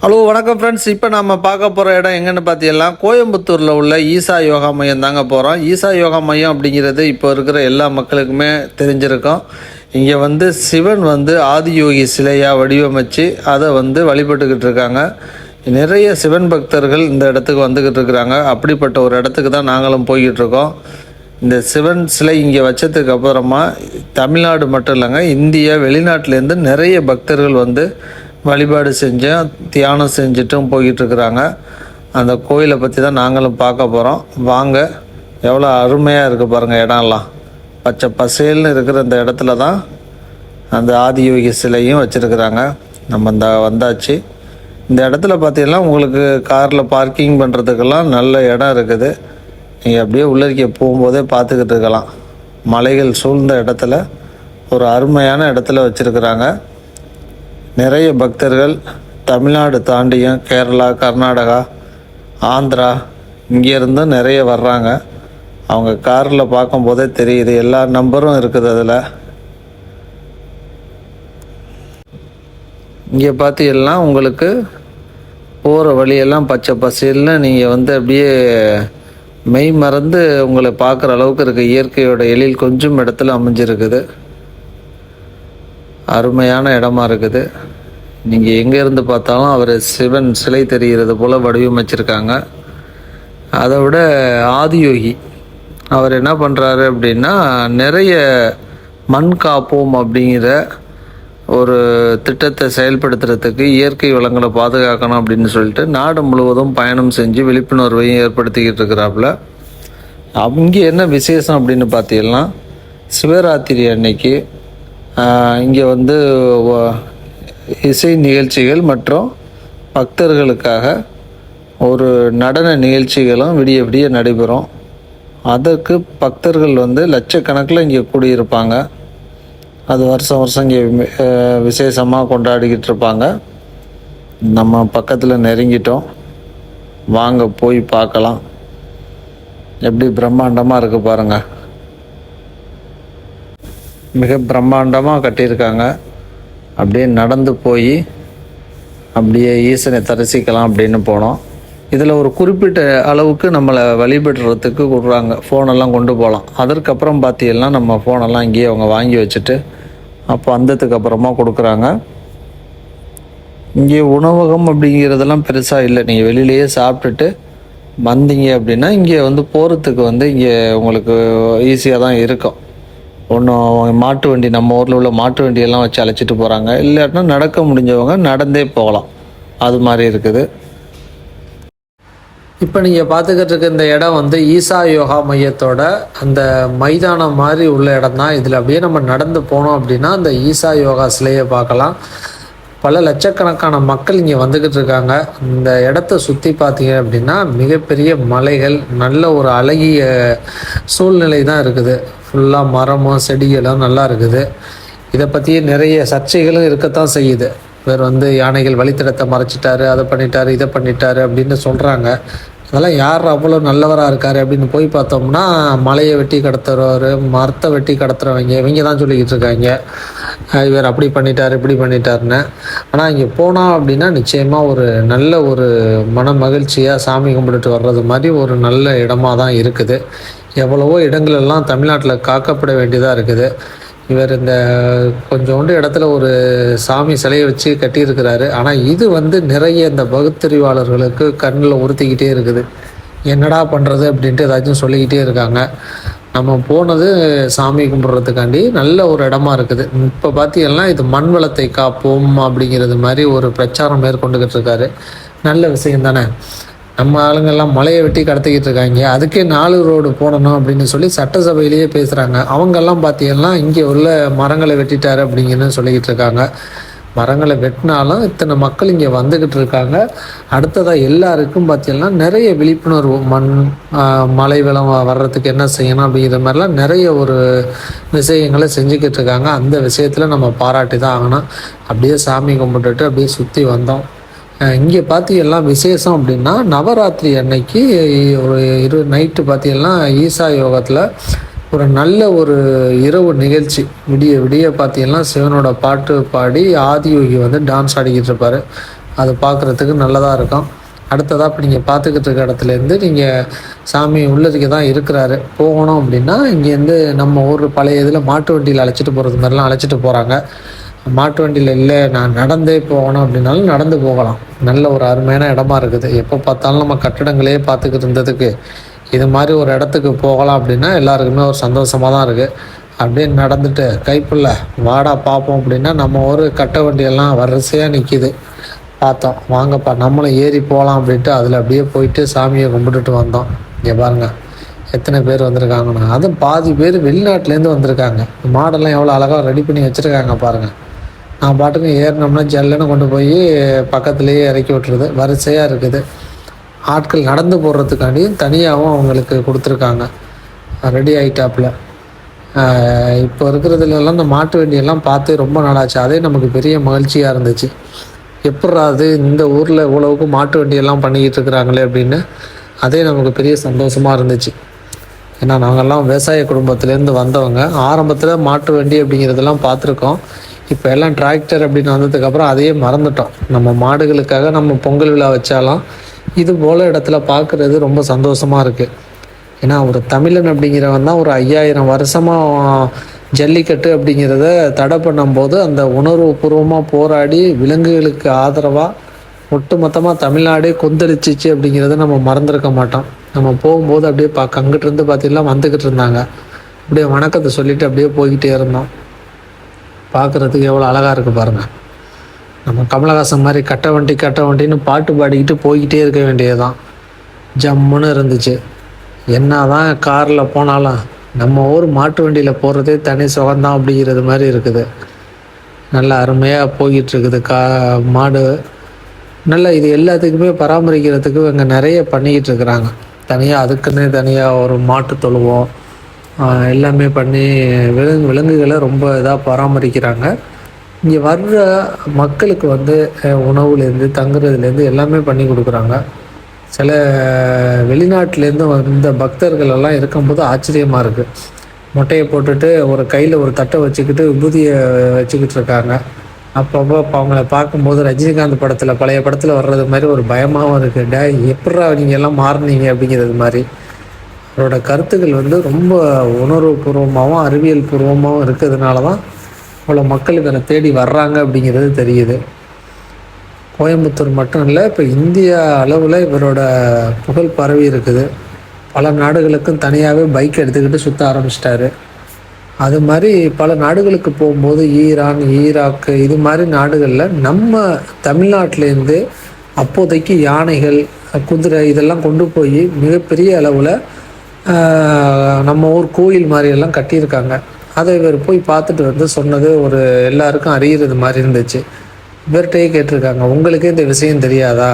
Hello வணக்கம் friends. இப்போ நம்ம பார்க்க போகிற இடம் எங்கன்னு பார்த்தீங்கன்னா கோயம்புத்தூரில் உள்ள ஈசா யோகா மையம் தாங்க போகிறோம். ஈசா யோகா மையம் அப்படிங்கிறது இப்போ இருக்கிற எல்லா மக்களுக்குமே தெரிஞ்சிருக்கும். இங்கே சிவன் ஆதியோகி சிலையாக வடிவமைச்சு அதை வழிபட்டுக்கிட்டு இருக்காங்க. நிறைய சிவன் பக்தர்கள் இந்த இடத்துக்கு வந்துக்கிட்டு இருக்கிறாங்க. அப்படிப்பட்ட ஒரு இடத்துக்கு தான் நாங்களும் போய்கிட்டு இருக்கோம். இந்த சிவன் சிலை இங்கே வச்சதுக்கு அப்புறமா தமிழ்நாடு மட்டும் இல்லைங்க, இந்தியா வெளிநாட்டிலேருந்து நிறைய பக்தர்கள் வழிபாடு செஞ்சோம், தியானம் செஞ்சுட்டும் போய்கிட்டுருக்குறாங்க. அந்த கோயிலை பற்றி தான் நாங்களும் பார்க்க போகிறோம். வாங்க. எவ்வளோ அருமையாக இருக்குது பாருங்கள். இடம்லாம் பச்சை பசேல்னு இருக்கிற இந்த இடத்துல தான் அந்த ஆதியோகி சிலையும் வச்சுருக்குறாங்க. நம்ம வந்தாச்சு. இந்த இடத்துல பார்த்தீங்கன்னா உங்களுக்கு காரில் பார்க்கிங் பண்ணுறதுக்கெல்லாம் நல்ல இடம் இருக்குது. நீங்கள் அப்படியே உள்ளிருக்க போகும்போதே பார்த்துக்கிட்டு இருக்கலாம். மலைகள் சூழ்ந்த இடத்துல ஒரு அருமையான இடத்துல வச்சுருக்குறாங்க. நிறைய பக்தர்கள் தமிழ்நாடு தாண்டியும் கேரளா, கர்நாடகா, ஆந்திரா இங்கேருந்தும் நிறைய வர்றாங்க. அவங்க காரில் பார்க்கும்போதே தெரியுது. எல்லா நம்பரும் இருக்குது அதில். இங்கே பார்த்தீங்கன்னா உங்களுக்கு போகிற வழியெல்லாம் பச்சை பசேல்னு நீங்கள் அப்படியே மெய் மறந்து உங்களை பார்க்குற அளவுக்கு இருக்குது. இயற்கையோட எழில் கொஞ்சம் இடத்துல அமைஞ்சிருக்குது. அருமையான இடமா இருக்குது. நீங்கள் எங்கே இருந்து பார்த்தாலும் அவர் சிவன் சிலை தெரிகிறது போல் வடிவமைச்சிருக்காங்க. அதை விட ஆதியோகி அவர் என்ன பண்ணுறாரு அப்படின்னா, நிறைய மண் காப்போம் அப்படிங்கிற ஒரு திட்டத்தை செயல்படுத்துறதுக்கு, இயற்கை வளங்களை பாதுகாக்கணும் அப்படின்னு சொல்லிட்டு நாடு முழுவதும் பயணம் செஞ்சு விழிப்புணர்வையும் ஏற்படுத்திக்கிட்டு இருக்கிறாப்புல. அங்கே என்ன விசேஷம் அப்படின்னு பார்த்தீங்கன்னா, சிவராத்திரி அன்னைக்கு இங்கே இசை நிகழ்ச்சிகள் மற்றும் பக்தர்களுக்காக ஒரு நடன நிகழ்ச்சிகளும் விடிய விடிய நடைபெறும். அதற்கு பக்தர்கள் லட்சக்கணக்கில் இங்கே கூடியிருப்பாங்க. அது வருஷம் வருஷம் இங்கே விசேஷமாக கொண்டாடிக்கிட்டு இருப்பாங்க. நம்ம பக்கத்தில் நெருங்கிட்டோம். வாங்க போய் பார்க்கலாம். எப்படி பிரம்மாண்டமாக இருக்குது பாருங்கள். மிக பிரம்மாண்டமாக கட்டியிருக்காங்க. அப்படியே நடந்து போய் அப்படியே ஈசனை தரிசிக்கலாம் அப்படின்னு போனோம். இதில் ஒரு குறிப்பிட்ட அளவுக்கு நம்மளை வழிபடுறதுக்கு கொடுக்குறாங்க. ஃபோனெல்லாம் கொண்டு போகலாம். அதற்கப்புறம் பார்த்தீங்கன்னா நம்ம ஃபோனெல்லாம் இங்கேயே அவங்க வாங்கி வச்சுட்டு அப்போ வந்ததுக்கு அப்புறமா கொடுக்குறாங்க. இங்கே உணவகம் அப்படிங்கிறதெல்லாம் பெருசாக இல்லை. நீங்கள் வெளியிலேயே சாப்பிட்டுட்டு வந்தீங்க அப்படின்னா இங்கே போகிறதுக்கு இங்கே உங்களுக்கு ஈஸியாக தான் இருக்கும். ஒன்றும் மாட்டு வண்டி, நம்ம ஊரில் உள்ள மாட்டு வண்டியெல்லாம் வச்சு அழைச்சிட்டு போகிறாங்க. இல்லாட்டினா நடக்க முடிஞ்சவங்க நடந்தே போகலாம். அது மாதிரி இருக்குது. இப்போ நீங்கள் பார்த்துக்கிட்டு இருக்க இந்த இடம் ஈசா யோகா மையத்தோட அந்த மைதானம் மாதிரி உள்ள இடம் தான். இதில் அப்படியே நம்ம நடந்து போனோம் அப்படின்னா அந்த ஈசா யோகா சிலையை பார்க்கலாம். பல லட்சக்கணக்கான மக்கள் இங்கே வந்துக்கிட்டு இருக்காங்க. இந்த இடத்த சுற்றி பார்த்தீங்க அப்படின்னா மிகப்பெரிய மலைகள், நல்ல ஒரு அழகிய சூழ்நிலை தான் இருக்குது. ஃபுல்லாக மரமும் செடிகளும் நல்லா இருக்குது. இதை பற்றி நிறைய சர்ச்சைகளும் இருக்கத்தான் செய்யுது. இவர் யானைகள் வழித்தடத்தை மறைச்சிட்டாரு, அதை பண்ணிட்டாரு, இதை பண்ணிட்டாரு அப்படின்னு சொல்கிறாங்க. அதெல்லாம் யார் அவ்வளோ நல்லவராக இருக்கார் அப்படின்னு போய் பார்த்தோம்னா, மலையை வெட்டி கடத்துறவர், மரத்தை வெட்டி கடத்துறவங்க இவங்க தான் சொல்லிக்கிட்டு இருக்காங்க இவர் அப்படி பண்ணிட்டார் இப்படி பண்ணிட்டாருன்னு. ஆனால் இங்கே போனோம் அப்படின்னா நிச்சயமாக ஒரு நல்ல ஒரு மன மகிழ்ச்சியாக சாமி கும்பிட்டுட்டு வர்றது மாதிரி ஒரு நல்ல இடமா தான் இருக்குது. எவ்வளவோ இடங்கள் எல்லாம் தமிழ்நாட்டில் காக்கப்பட வேண்டியதாக இருக்குது. இவர் இந்த கொஞ்சோண்டு இடத்துல ஒரு சாமி சிலையை வச்சு கட்டியிருக்கிறாரு. ஆனால் இது நிறைய இந்த பகுத்தறிவாளர்களுக்கு கண்ணில் உறுத்திக்கிட்டே இருக்குது. என்னடா பண்ணுறது அப்படின்ட்டு ஏதாச்சும் சொல்லிக்கிட்டே இருக்காங்க. நம்ம போனது சாமி கும்பிட்றதுக்காண்டி நல்ல ஒரு இடமா இருக்குது. இப்போ பார்த்தீங்கன்னா இது மண் வளத்தை காப்போம் அப்படிங்கிறது மாதிரி ஒரு பிரச்சாரம் மேற்கொண்டுக்கிட்டு இருக்காரு. நல்ல விஷயம் தானே. நம்ம ஆளுங்கள்லாம் மலையை வெட்டி கடத்திக்கிட்டு இருக்காங்க. அதுக்கே 4 ரோடு போடணும் அப்படின்னு சொல்லி சட்டசபையிலேயே பேசுகிறாங்க. அவங்கெல்லாம் பார்த்தீங்கன்னா இங்கே உள்ள மரங்களை வெட்டிட்டாரு அப்படிங்கன்னு சொல்லிக்கிட்டு இருக்காங்க. மரங்களை வெட்டினாலும் இத்தனை மக்கள் இங்கே வந்துக்கிட்டு இருக்காங்க. அடுத்ததாக எல்லாருக்கும் பார்த்தீங்கன்னா நிறைய விழிப்புணர்வு, மழை வெள்ளம் வர்றதுக்கு என்ன செய்யணும் அப்படிங்கிற மாதிரிலாம் நிறைய ஒரு விஷயங்களை செஞ்சுக்கிட்டு இருக்காங்க. அந்த விஷயத்தில் நம்ம பாராட்டி தான் ஆகணும். அப்படியே சாமி கும்பிட்டுட்டு அப்படியே சுற்றி வந்தோம். இங்கே பார்த்தீங்கன்னா விசேஷம் அப்படின்னா நவராத்திரி அன்னைக்கு ஒரு நைட்டு பார்த்தீங்கன்னா ஈசா யோகத்தில் ஒரு நல்ல ஒரு இரவு நிகழ்ச்சி. விடிய விடிய பார்த்தீங்கன்னா சிவனோட பாட்டு பாடி ஆதியோகி டான்ஸ் ஆடிக்கிட்டு இருப்பார். அது பார்க்குறதுக்கு நல்லதாக இருக்கும். அடுத்ததாக இப்போ நீங்கள் பார்த்துக்கிட்டு இருக்க இடத்துலேருந்து நீங்கள் சாமி உள்ளதுக்கு தான் இருக்கிறாரு போகணும் அப்படின்னா, இங்கேருந்து நம்ம ஊர் பழைய இதில் மாட்டு வண்டியில் அழைச்சிட்டு போகிறது மாதிரிலாம் அழைச்சிட்டு போகிறாங்க. மாட்டு வண்டியில் இல்லை, நான் நடந்தே போகணும் அப்படின்னாலும் நடந்து போகலாம். நல்ல ஒரு அருமையான இடமா இருக்குது. எப்போ பார்த்தாலும் நம்ம கட்டடங்களே பார்த்துக்கிட்டு இருந்ததுக்கு இது மாதிரி ஒரு இடத்துக்கு போகலாம் அப்படின்னா எல்லாருக்குமே ஒரு சந்தோஷமாக தான் இருக்குது. அப்படியே நடந்துட்டு கைப்புள்ள வாடா பார்ப்போம் அப்படின்னா நம்ம ஒரு கட்ட வண்டியெல்லாம் வரிசையாக நிற்கிது. பார்த்தோம், வாங்கப்பா நம்மளும் ஏறி போகலாம் அப்படின்ட்டு அதில் அப்படியே போயிட்டு சாமியை கும்பிட்டுட்டு வந்தோம். இங்கே பாருங்கள் எத்தனை பேர் வந்திருக்காங்கண்ணா, அதுவும் பாதி பேர் வெளிநாட்டிலேருந்து வந்திருக்காங்க. மாடெல்லாம் எவ்வளோ அழகாக ரெடி பண்ணி வச்சுருக்காங்க பாருங்கள். நான் பாட்டுக்கு ஏறினோம்னா ஜல்லுன்னு கொண்டு போய் பக்கத்துலேயே இறக்கி விட்டுருது. வரிசையாக இருக்குது. ஆட்கள் நடந்து போடுறதுக்காண்டியும் தனியாகவும் அவங்களுக்கு கொடுத்துருக்காங்க. ரெடி ஆகிட்டாப்புல. இப்போ இருக்கிறதுலலாம் இந்த மாட்டு வண்டியெல்லாம் பார்த்து ரொம்ப நாளாச்சு. அதே நமக்கு பெரிய மகிழ்ச்சியாக இருந்துச்சு. எப்பட்றா அது இந்த ஊரில் இவ்வளவுக்கு மாட்டு வண்டியெல்லாம் பண்ணிக்கிட்டு இருக்கிறாங்களே அப்படின்னு அதே நமக்கு பெரிய சந்தோஷமாக இருந்துச்சு. ஏன்னா நாங்கள்லாம் விவசாய குடும்பத்துலேருந்து வந்தவங்க. ஆரம்பத்தில் மாட்டு வண்டி அப்படிங்கிறதெல்லாம் பார்த்துருக்கோம். இப்போ எல்லாம் டிராக்டர் அப்படின்னு வந்ததுக்கப்புறம் அதையே மறந்துட்டோம். நம்ம மாடுகளுக்காக நம்ம பொங்கல் விழா வச்சாலும் இது போல் இடத்துல பார்க்குறது ரொம்ப சந்தோஷமாக இருக்குது. ஏன்னா ஒரு தமிழன் அப்படிங்கிறவன் தான் ஒரு 5000 வருஷமாக ஜல்லிக்கட்டு அப்படிங்கிறத தடை பண்ணும்போது அந்த உணர்வுபூர்வமாக போராடி விலங்குகளுக்கு ஆதரவாக ஒட்டுமொத்தமாக தமிழ்நாடே கொந்தளிச்சிச்சு அப்படிங்கிறத நம்ம மறந்துருக்க மாட்டோம். நம்ம போகும்போது அப்படியே அங்கிட்டு இருந்து பார்த்தீங்கன்னா வந்துக்கிட்டு இருந்தாங்க. அப்படியே வணக்கத்தை சொல்லிவிட்டு அப்படியே போய்கிட்டே இருந்தோம். பார்க்குறதுக்கு எவ்வளோ அழகாக இருக்குது பாருங்கள். நம்ம கமலஹாசன் மாதிரி கட்ட வண்டின்னு பாட்டு பாடிக்கிட்டு போய்கிட்டே இருக்க வேண்டியதுதான். ஜம்முன்னு இருந்துச்சு. என்ன தான் காரில் போனாலும் நம்ம ஊர் மாட்டு வண்டியில் போகிறதே தனி சுகம்தான் அப்படிங்கிறது மாதிரி இருக்குது. நல்லா அருமையாக போய்கிட்டுருக்குது மாடு. நல்லா இது எல்லாத்துக்குமே பராமரிக்கிறதுக்கு இவங்க நிறைய பண்ணிக்கிட்டு இருக்கிறாங்க. தனியாக அதுக்குன்னே தனியாக ஒரு மாட்டு தொழுவோம் எல்லாமே பண்ணி விலங்குகளை ரொம்ப இதாக பராமரிக்கிறாங்க. இங்கே வர்ற மக்களுக்கு உணவுலேருந்து தங்குறதுலேருந்து எல்லாமே பண்ணி கொடுக்குறாங்க. சில வெளிநாட்டிலேருந்து வந்த பக்தர்கள் எல்லாம் இருக்கும்போது ஆச்சரியமாக இருக்குது. மொட்டையை போட்டுட்டு ஒரு கையில் ஒரு தட்டை வச்சுக்கிட்டு விபூதியை வச்சுக்கிட்டு இருக்காங்க. அப்பப்போ அவங்கள பார்க்கும்போது ரஜினிகாந்த் படத்தில் பழைய படத்தில் வர்றது மாதிரி ஒரு பயமாகவும் இருக்குது. எப்படா நீங்கள் எல்லாம் மாறினீங்க அப்படிங்கிறது மாதிரி. அவரோட கருத்துக்கள் ரொம்ப உணர்வுபூர்வமாகவும் அறிவியல் பூர்வமாகவும் இருக்கிறதுனால தான் அவ்வளோ மக்களுக்கு அதை தேடி வர்றாங்க அப்படிங்கிறது தெரியுது. கோயம்புத்தூர் மட்டும் இல்லை, இப்போ இந்தியா அளவில் இவரோட புகழ் பரவி இருக்குது. பல நாடுகளுக்கும் தனியாகவே பைக் எடுத்துக்கிட்டு சுற்ற ஆரம்பிச்சிட்டாரு. அது மாதிரி பல நாடுகளுக்கு போகும்போது ஈரான், ஈராக்கு இது மாதிரி நாடுகளில் நம்ம தமிழ்நாட்டிலேருந்து அப்போதைக்கு யானைகள், குதிரை இதெல்லாம் கொண்டு போய் மிகப்பெரிய அளவில் நம்ம ஊர் கோயில் மாதிரியெல்லாம் கட்டியிருக்காங்க. அதை இவர் போய் பார்த்துட்டு சொன்னது ஒரு எல்லாருக்கும் அறிகிறது மாதிரி இருந்துச்சு. இவர்கிட்டயே கேட்டிருக்காங்க, உங்களுக்கே இந்த விஷயம் தெரியாதா?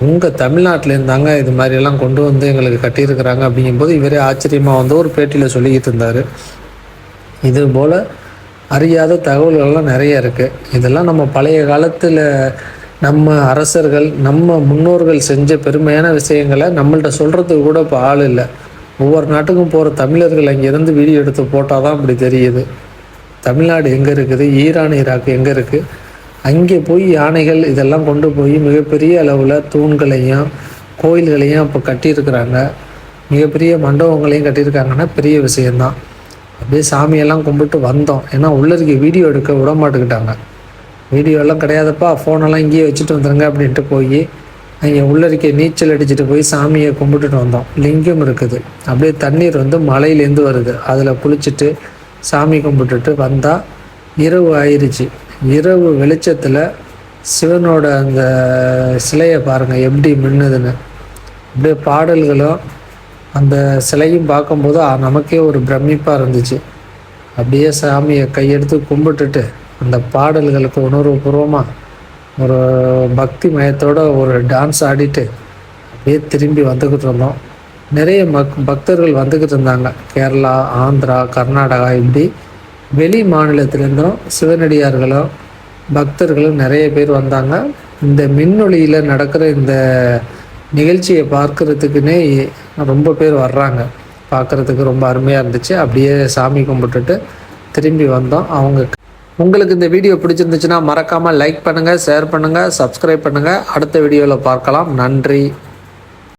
உங்கள் தமிழ்நாட்டிலேருந்தாங்க இது மாதிரியெல்லாம் கொண்டு எங்களுக்கு கட்டியிருக்கிறாங்க அப்படிங்கும்போது இவரே ஆச்சரியமாக ஒரு பேட்டியில் சொல்லிக்கிட்டு இருந்தார். இது போல் அறியாத தகவல்கள்லாம் நிறைய இருக்குது. இதெல்லாம் நம்ம பழைய காலத்தில் நம்ம அரசர்கள் நம்ம முன்னோர்கள் செஞ்ச பெருமையான விஷயங்களை நம்மள்கிட்ட சொல்கிறதுக்கு கூட இப்போ ஆள் இல்லை. ஒவ்வொரு நாட்டுக்கும் போகிற தமிழர்கள் அங்கேருந்து வீடியோ எடுத்து போட்டால் தான் இப்படி தெரியுது. தமிழ்நாடு எங்கே இருக்குது, ஈரான் ஈராக் எங்கே இருக்குது, அங்கே போய் யானைகள் இதெல்லாம் கொண்டு போய் மிகப்பெரிய அளவில் தூண்களையும் கோயில்களையும் இப்போ கட்டியிருக்கிறாங்க. மிகப்பெரிய மண்டபங்களையும் கட்டியிருக்காங்கன்னா பெரிய விஷயந்தான். அப்படியே சாமியெல்லாம் கும்பிட்டு வந்தோம். ஏன்னா உள்ளதுக்கு வீடியோ எடுக்க விட மாட்டுக்கிட்டாங்க. வீடியோலாம் கிடையாதுப்பா, ஃபோனெல்லாம் இங்கேயே வச்சுட்டு வந்துடுங்க அப்படின்ட்டு போய் அங்கே உள்ளரிக்க நீச்சல் அடிச்சுட்டு போய் சாமியை கும்பிட்டுட்டு வந்தோம். லிங்கம் இருக்குது. அப்படியே தண்ணீர் மலையிலேருந்து வருது. அதில் குளிச்சுட்டு சாமி கும்பிட்டுட்டு வந்தால் இரவு ஆயிடுச்சு. இரவு வெளிச்சத்தில் சிவனோட அந்த சிலையை பாருங்கள் எப்படி மின்னுதுன்னு. அப்படியே பாடல்களும் அந்த சிலையும் பார்க்கும்போது நமக்கே ஒரு பிரமிப்பாக இருந்துச்சு. அப்படியே சாமியை கையெடுத்து கும்பிட்டுட்டு அந்த பாடல்களுக்கு உணர்வுபூர்வமாக ஒரு பக்தி மயத்தோடு ஒரு டான்ஸ் ஆடிட்டு அப்படியே திரும்பி வந்துக்கிட்டு இருந்தோம். நிறைய பக்தர்கள் வந்துக்கிட்டு இருந்தாங்க. கேரளா, ஆந்திரா, கர்நாடகா இப்படி வெளி மாநிலத்திலேருந்தும் சிவனடியார்களும் பக்தர்களும் நிறைய பேர் வந்தாங்க. இந்த மின்னொளியில் நடக்கிற இந்த நிகழ்ச்சியை பார்க்குறதுக்குன்னே ரொம்ப பேர் வர்றாங்க. பார்க்குறதுக்கு ரொம்ப அருமையாக இருந்துச்சு. அப்படியே சாமி கும்பிட்டுட்டு திரும்பி வந்தோம். அவங்க உங்களுக்கு இந்த வீடியோ பிடிச்சிருந்துச்சுன்னா மறக்காமல் லைக் பண்ணுங்கள், ஷேர் பண்ணுங்கள், சப்ஸ்கிரைப் பண்ணுங்கள். அடுத்த வீடியோவில் பார்க்கலாம். நன்றி.